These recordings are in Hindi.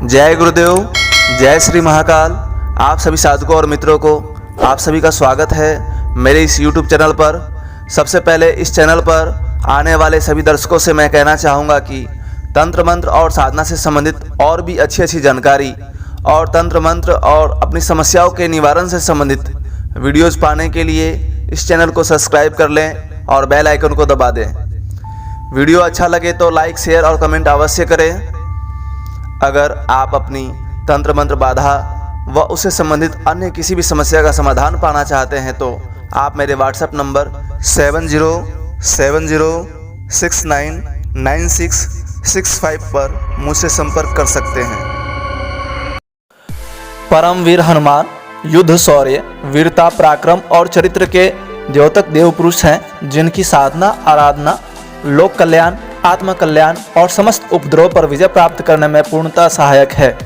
जय गुरुदेव, जय श्री महाकाल। आप सभी साधकों और मित्रों को आप सभी का स्वागत है मेरे इस YouTube चैनल पर। सबसे पहले इस चैनल पर आने वाले सभी दर्शकों से मैं कहना चाहूँगा कि तंत्र मंत्र और साधना से संबंधित और भी अच्छी जानकारी और तंत्र मंत्र और अपनी समस्याओं के निवारण से संबंधित वीडियोज़ पाने के लिए इस चैनल को सब्सक्राइब कर लें और बेल आइकन को दबा दें। वीडियो अच्छा लगे तो लाइक, शेयर और कमेंट अवश्य करें। अगर आप अपनी तंत्र मंत्र बाधा व उससे संबंधित अन्य किसी भी समस्या का समाधान पाना चाहते हैं तो आप मेरे व्हाट्सएप नंबर 7070699665 पर मुझसे संपर्क कर सकते हैं। परमवीर हनुमान युद्ध, शौर्य, वीरता, पराक्रम और चरित्र के द्योतक देव पुरुष हैं, जिनकी साधना, आराधना, लोक कल्याण, आत्म कल्याण और समस्त उपद्रव पर विजय प्राप्त करने में पूर्णतः सहायक है।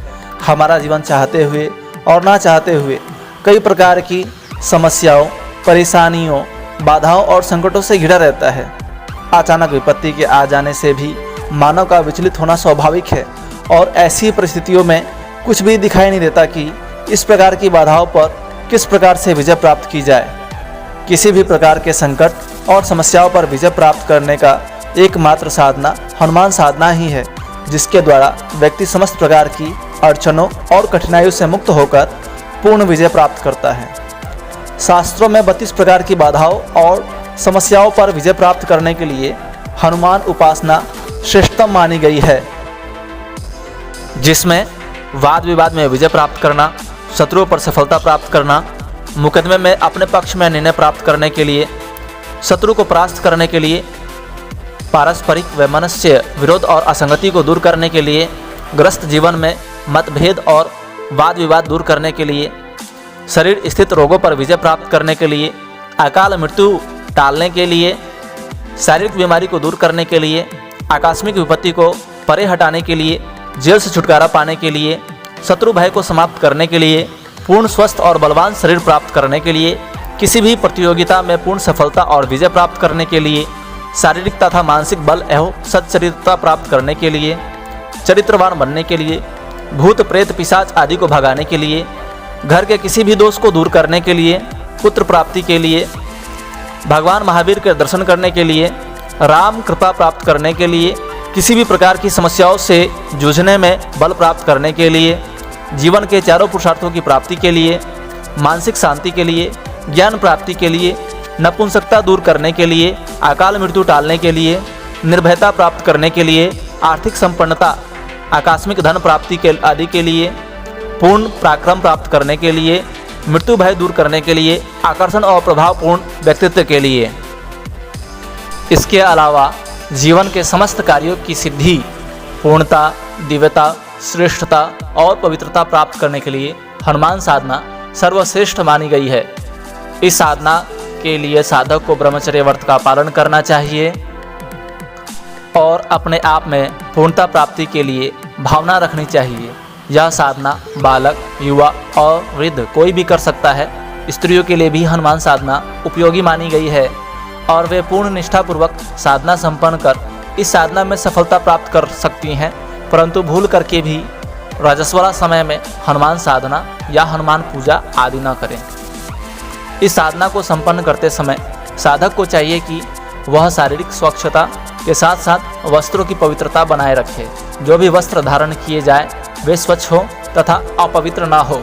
हमारा जीवन चाहते हुए और ना चाहते हुए कई प्रकार की समस्याओं, परेशानियों, बाधाओं और संकटों से घिरा रहता है। अचानक विपत्ति के आ जाने से भी मानव का विचलित होना स्वाभाविक है और ऐसी परिस्थितियों में कुछ भी दिखाई नहीं देता कि इस प्रकार की बाधाओं पर किस प्रकार से विजय प्राप्त की जाए। किसी भी प्रकार के संकट और समस्याओं पर विजय प्राप्त करने का एकमात्र साधना हनुमान साधना ही है, जिसके द्वारा व्यक्ति समस्त प्रकार की अड़चनों और कठिनाइयों से मुक्त होकर पूर्ण विजय प्राप्त करता है। शास्त्रों में 32 प्रकार की बाधाओं और समस्याओं पर विजय प्राप्त करने के लिए हनुमान उपासना श्रेष्ठतम मानी गई है, जिसमें वाद विवाद में विजय प्राप्त करना, शत्रुओं पर सफलता प्राप्त करना, मुकदमे में अपने पक्ष में निर्णय प्राप्त करने के लिए, शत्रु को परास्त करने के लिए, पारस्परिक वैमनस्य, विरोध और असंगति को दूर करने के लिए, ग्रस्त जीवन में मतभेद और वाद विवाद दूर करने के लिए, शरीर स्थित रोगों पर विजय प्राप्त करने के लिए, अकाल मृत्यु टालने के लिए, शारीरिक बीमारी को दूर करने के लिए, आकस्मिक विपत्ति को परे हटाने के लिए, जेल से छुटकारा पाने के लिए, शत्रु भय को समाप्त करने के लिए, पूर्ण स्वस्थ और बलवान शरीर प्राप्त करने के लिए, किसी भी प्रतियोगिता में पूर्ण सफलता और विजय प्राप्त करने के लिए, शारीरिक तथा मानसिक बल एवं सच्चरित्रता प्राप्त करने के लिए, चरित्रवान बनने के लिए, भूत प्रेत पिशाच आदि को भगाने के लिए, घर के किसी भी दोष को दूर करने के लिए, पुत्र प्राप्ति के लिए, भगवान महावीर के दर्शन करने के लिए, राम कृपा प्राप्त करने के लिए, किसी भी प्रकार की समस्याओं से जूझने में बल प्राप्त करने के लिए, जीवन के चारों पुरुषार्थों की प्राप्ति के लिए, मानसिक शांति के लिए, ज्ञान प्राप्ति के लिए, नपुंसकता दूर करने के लिए, अकाल मृत्यु टालने के लिए, निर्भयता प्राप्त करने के लिए, आर्थिक संपन्नता, आकस्मिक धन प्राप्ति के आदि के लिए, पूर्ण पराक्रम प्राप्त करने के लिए, मृत्यु भय दूर करने के लिए, आकर्षण और प्रभावपूर्ण व्यक्तित्व के लिए। इसके अलावा जीवन के समस्त कार्यों की सिद्धि, पूर्णता, दिव्यता, श्रेष्ठता और पवित्रता प्राप्त करने के लिए हनुमान साधना सर्वश्रेष्ठ मानी गई है। इस साधना के लिए साधक को ब्रह्मचर्य व्रत का पालन करना चाहिए और अपने आप में पूर्णता प्राप्ति के लिए भावना रखनी चाहिए। यह साधना बालक, युवा और वृद्ध कोई भी कर सकता है। स्त्रियों के लिए भी हनुमान साधना उपयोगी मानी गई है और वे पूर्ण निष्ठापूर्वक साधना संपन्न कर इस साधना में सफलता प्राप्त कर सकती हैं, परंतु भूल करके भी रजस्वला समय में हनुमान साधना या हनुमान पूजा आदि न करें। इस साधना को संपन्न करते समय साधक को चाहिए कि वह शारीरिक स्वच्छता के साथ साथ वस्त्रों की पवित्रता बनाए रखे। जो भी वस्त्र धारण किए जाए वे स्वच्छ हो तथा अपवित्र ना हो।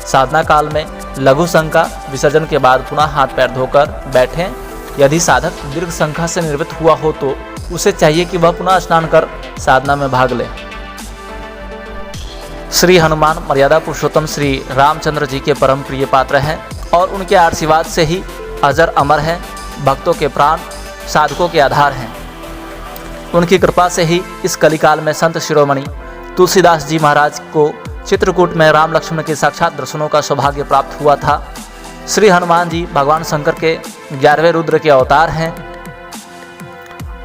साधना काल में लघु शंखा विसर्जन के बाद पुनः हाथ पैर धोकर बैठें। यदि साधक दीर्घ शंखा से निर्वृत्त हुआ हो तो उसे चाहिए कि वह पुनः स्नान कर साधना में भाग ले। श्री हनुमान मर्यादा पुरुषोत्तम श्री रामचंद्र जी के परम प्रिय पात्र हैं और उनके आशीर्वाद से ही अजर अमर हैं। भक्तों के प्राण, साधकों के आधार हैं। उनकी कृपा से ही इस कलिकाल में संत शिरोमणि तुलसीदास जी महाराज को चित्रकूट में राम लक्ष्मण के साक्षात दर्शनों का सौभाग्य प्राप्त हुआ था। श्री हनुमान जी भगवान शंकर के 11वें रुद्र के अवतार हैं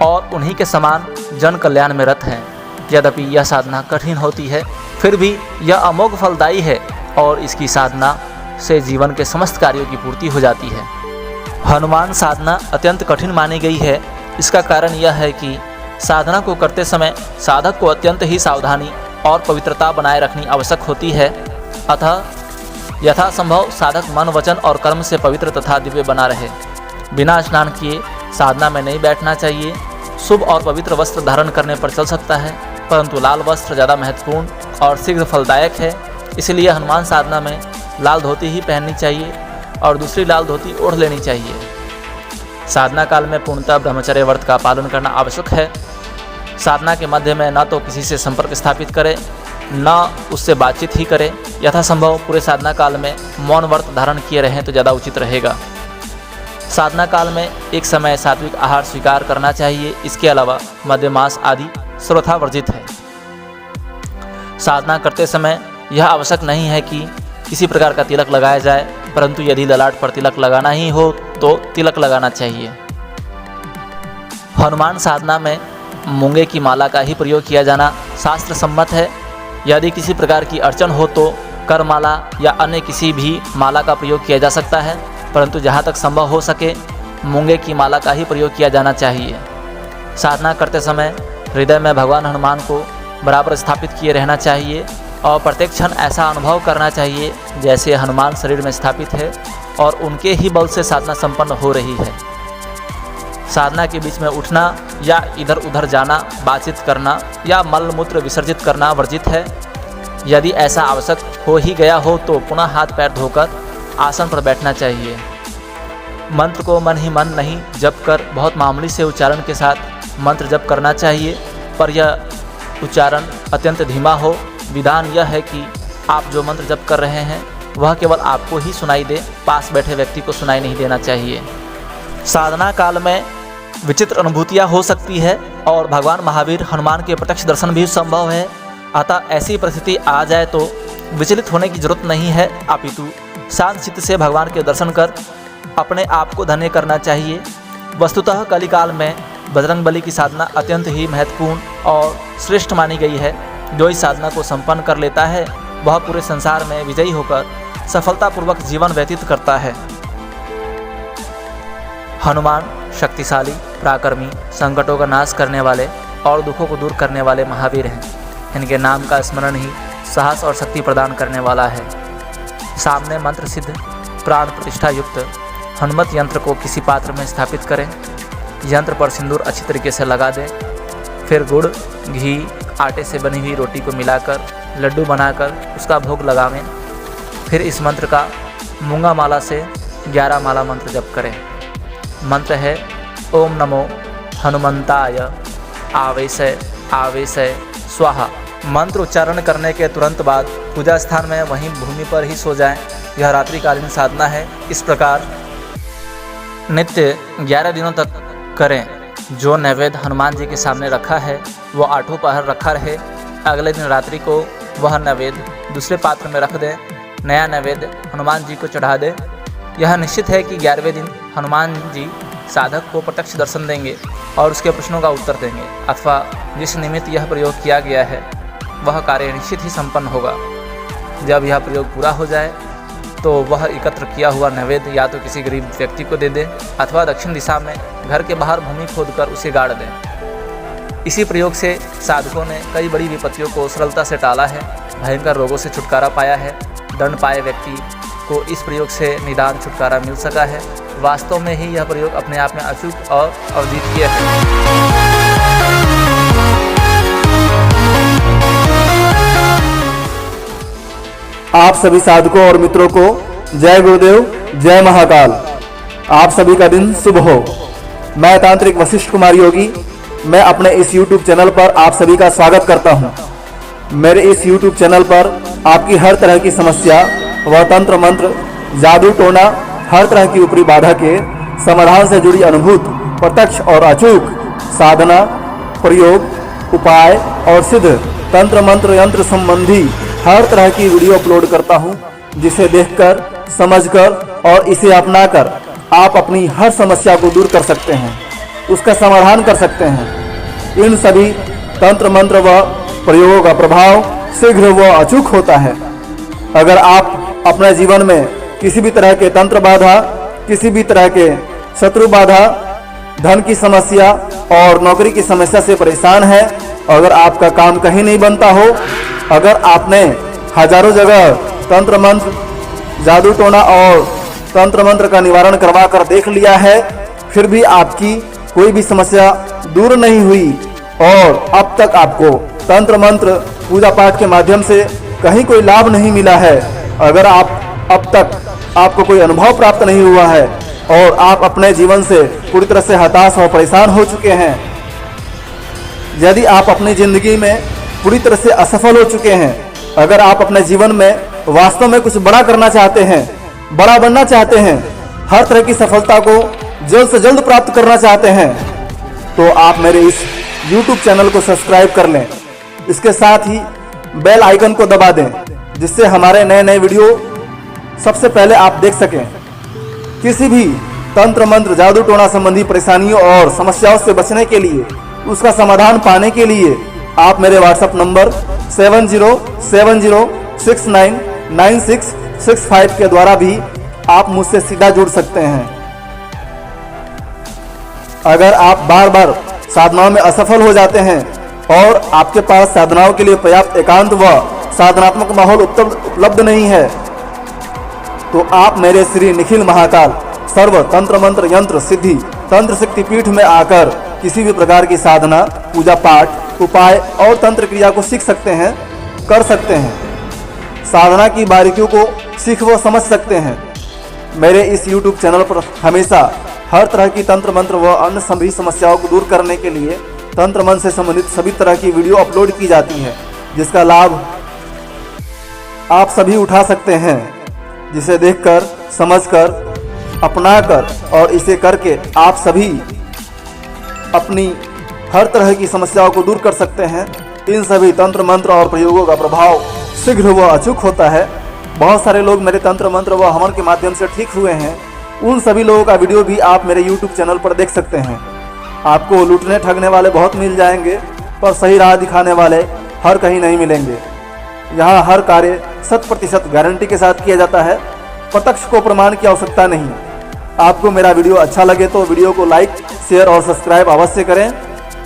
और उन्हीं के समान जन कल्याण में रत हैं। यद्यपि यह साधना कठिन होती है, फिर भी यह अमोघ फलदायी है और इसकी साधना से जीवन के समस्त कार्यों की पूर्ति हो जाती है। हनुमान साधना अत्यंत कठिन मानी गई है। इसका कारण यह है कि साधना को करते समय साधक को अत्यंत ही सावधानी और पवित्रता बनाए रखनी आवश्यक होती है। अतः यथासंभव साधक मन, वचन और कर्म से पवित्र तथा दिव्य बना रहे। बिना स्नान किए साधना में नहीं बैठना चाहिए। शुभ और पवित्र वस्त्र धारण करने पर चल सकता है, परंतु लाल वस्त्र ज़्यादा महत्वपूर्ण और शीघ्र फलदायक है। इसलिए हनुमान साधना में लाल धोती ही पहननी चाहिए और दूसरी लाल धोती ओढ़ लेनी चाहिए। साधना काल में पूर्णतः ब्रह्मचर्य व्रत का पालन करना आवश्यक है। साधना के मध्य में न तो किसी से संपर्क स्थापित करें, न उससे बातचीत ही करें। यथासंभव पूरे साधना काल में मौन व्रत धारण किए रहें तो ज़्यादा उचित रहेगा। साधना काल में एक समय सात्विक आहार स्वीकार करना चाहिए। इसके अलावा मद्य मांस आदि सर्वथा वर्जित है। साधना करते समय यह आवश्यक नहीं है कि किसी प्रकार का तिलक लगाया जाए, परंतु यदि ललाट पर तिलक लगाना ही हो तो तिलक लगाना चाहिए। हनुमान साधना में मूंगे की माला का ही प्रयोग किया जाना शास्त्र सम्मत है। यदि किसी प्रकार की अड़चन हो तो करमाला या अन्य किसी भी माला का प्रयोग किया जा सकता है, परंतु जहाँ तक संभव हो सके मूंगे की माला का ही प्रयोग किया जाना चाहिए। साधना करते समय हृदय में भगवान हनुमान को बराबर स्थापित किए रहना चाहिए और प्रत्येक क्षण ऐसा अनुभव करना चाहिए जैसे हनुमान शरीर में स्थापित है और उनके ही बल से साधना संपन्न हो रही है। साधना के बीच में उठना या इधर उधर जाना, बातचीत करना या मल मूत्र विसर्जित करना वर्जित है। यदि ऐसा आवश्यक हो ही गया हो तो पुनः हाथ पैर धोकर आसन पर बैठना चाहिए। मंत्र को मन ही मन नहीं जप कर बहुत मामूली से उच्चारण के साथ मंत्र जप करना चाहिए, पर यह उच्चारण अत्यंत धीमा हो। विधान यह है कि आप जो मंत्र जप कर रहे हैं वह केवल आपको ही सुनाई दे, पास बैठे व्यक्ति को सुनाई नहीं देना चाहिए। साधना काल में विचित्र अनुभूतियाँ हो सकती है और भगवान महावीर हनुमान के प्रत्यक्ष दर्शन भी संभव है। अतः ऐसी परिस्थिति आ जाए तो विचलित होने की जरूरत नहीं है, अपितु शांत चित्त से भगवान के दर्शन कर अपने आप को धन्य करना चाहिए। वस्तुतः कलिकाल में बजरंगबली की साधना अत्यंत ही महत्वपूर्ण और श्रेष्ठ मानी गई है। जो इस साधना को संपन्न कर लेता है वह पूरे संसार में विजयी होकर सफलतापूर्वक जीवन व्यतीत करता है। हनुमान शक्तिशाली, पराक्रमी, संकटों का नाश करने वाले और दुखों को दूर करने वाले महावीर हैं। इनके नाम का स्मरण ही साहस और शक्ति प्रदान करने वाला है। सामने मंत्र सिद्ध प्राण प्रतिष्ठा युक्त हनुमत यंत्र को किसी पात्र में स्थापित करें। यंत्र पर सिंदूर अच्छी तरीके से लगा दें। फिर गुड़, घी, आटे से बनी हुई रोटी को मिलाकर लड्डू बनाकर उसका भोग लगावें। फिर इस मंत्र का मूंगा माला से 11 माला मंत्र जप करें। मंत्र है ओम नमो हनुमंताय आवेशय आवेशय स्वाहा। मंत्र उच्चारण करने के तुरंत बाद पूजा स्थान में वहीं भूमि पर ही सो जाएं। यह रात्रिकालीन साधना है। इस प्रकार नित्य 11 दिनों तक करें। जो नैवेद्य हनुमान जी के सामने रखा है वो 8 पहर रखा रहे। अगले दिन रात्रि को वह नैवेद्य दूसरे पात्र में रख दें। नया नैवेद्य हनुमान जी को चढ़ा दें। यह निश्चित है कि 11वें दिन हनुमान जी साधक को प्रत्यक्ष दर्शन देंगे और उसके प्रश्नों का उत्तर देंगे, अथवा जिस निमित्त यह प्रयोग किया गया है वह कार्य निश्चित ही संपन्न होगा। जब यह प्रयोग पूरा हो जाए तो वह एकत्र किया हुआ नैवेद्य या तो किसी गरीब व्यक्ति को दे दें अथवा दक्षिण दिशा में घर के बाहर भूमि खोदकर उसे गाड़ दें। इसी प्रयोग से साधकों ने कई बड़ी विपत्तियों को सरलता से टाला है, भयंकर रोगों से छुटकारा पाया है। दंड पाए व्यक्ति को इस प्रयोग से निदान छुटकारा मिल सका है। वास्तव में ही यह प्रयोग अपने आप में अचूक और अद्वितीय है। आप सभी साधकों और मित्रों को जय गुरुदेव, जय महाकाल। आप सभी का दिन शुभ हो। मैं तांत्रिक वशिष्ठ कुमार योगी, मैं अपने इस YouTube चैनल पर आप सभी का स्वागत करता हूं। मेरे इस YouTube चैनल पर आपकी हर तरह की समस्या व तंत्र मंत्र, जादू टोना, हर तरह की ऊपरी बाधा के समाधान से जुड़ी अनुभूत, प्रत्यक्ष और अचूक साधना, प्रयोग, उपाय और सिद्ध तंत्र मंत्र यंत्र संबंधी हर तरह की वीडियो अपलोड करता हूं, जिसे देखकर, समझकर और इसे अपनाकर आप अपनी हर समस्या को दूर कर सकते हैं, उसका समाधान कर सकते हैं। इन सभी तंत्र मंत्र व प्रयोगों का प्रभाव शीघ्र व अचूक होता है। अगर आप अपने जीवन में किसी भी तरह के तंत्र बाधा, किसी भी तरह के शत्रु बाधा, धन की समस्या और नौकरी की समस्या से परेशान है, अगर आपका काम कहीं नहीं बनता हो, अगर आपने हजारों जगह तंत्र मंत्र, जादू टोना और तंत्र मंत्र का निवारण करवा कर देख लिया है, फिर भी आपकी कोई भी समस्या दूर नहीं हुई और अब तक आपको तंत्र मंत्र पूजा पाठ के माध्यम से कहीं कोई लाभ नहीं मिला है, अगर अब तक आपको कोई अनुभव प्राप्त नहीं हुआ है और आप अपने जीवन से पूरी तरह से हताश और परेशान हो चुके हैं, यदि आप अपनी जिंदगी में पूरी तरह से असफल हो चुके हैं, अगर आप अपने जीवन में वास्तव में कुछ बड़ा करना चाहते हैं, बड़ा बनना चाहते हैं, हर तरह की सफलता को जल्द से जल्द प्राप्त करना चाहते हैं, तो आप मेरे इस YouTube चैनल को सब्सक्राइब कर लें। इसके साथ ही बेल आइकन को दबा दें, जिससे हमारे नए नए वीडियो सबसे पहले आप देख सकें। किसी भी तंत्र मंत्र, जादू टोना संबंधी परेशानियों और समस्याओं से बचने के लिए, उसका समाधान पाने के लिए आप मेरे व्हाट्सएप नंबर 7070699665 के द्वारा भी आप मुझसे सीधा जुड़ सकते हैं। अगर आप बार बार साधनाओं में असफल हो जाते हैं और आपके पास साधनाओं के लिए पर्याप्त एकांत व साधनात्मक माहौल उपलब्ध नहीं है, तो आप मेरे श्री निखिल महाकाल सर्व तंत्र मंत्र यंत्र सिद्धि तंत्र शक्ति पीठ में आकर किसी भी प्रकार की साधना, पूजा पाठ, उपाय और तंत्र क्रिया को सीख सकते हैं, कर सकते हैं। साधना की बारीकियों को सीख व समझ सकते हैं। मेरे इस YouTube चैनल पर हमेशा हर तरह की तंत्र मंत्र व अन्य सभी समस्याओं को दूर करने के लिए तंत्र मंत्र से संबंधित सभी तरह की वीडियो अपलोड की जाती है, जिसका लाभ आप सभी उठा सकते हैं, जिसे देखकर, समझकर, अपनाकर और इसे करके आप सभी अपनी हर तरह की समस्याओं को दूर कर सकते हैं। इन सभी तंत्र मंत्र और प्रयोगों का प्रभाव शीघ्र व अचूक होता है। बहुत सारे लोग मेरे तंत्र मंत्र व हवन के माध्यम से ठीक हुए हैं। उन सभी लोगों का वीडियो भी आप मेरे YouTube चैनल पर देख सकते हैं। आपको लूटने ठगने वाले बहुत मिल जाएंगे, पर सही राह दिखाने वाले हर कहीं नहीं मिलेंगे। यहाँ हर कार्य 100% गारंटी के साथ किया जाता है। प्रत्यक्ष को प्रमाण की आवश्यकता नहीं। आपको मेरा वीडियो अच्छा लगे तो वीडियो को लाइक, शेयर और सब्सक्राइब अवश्य करें।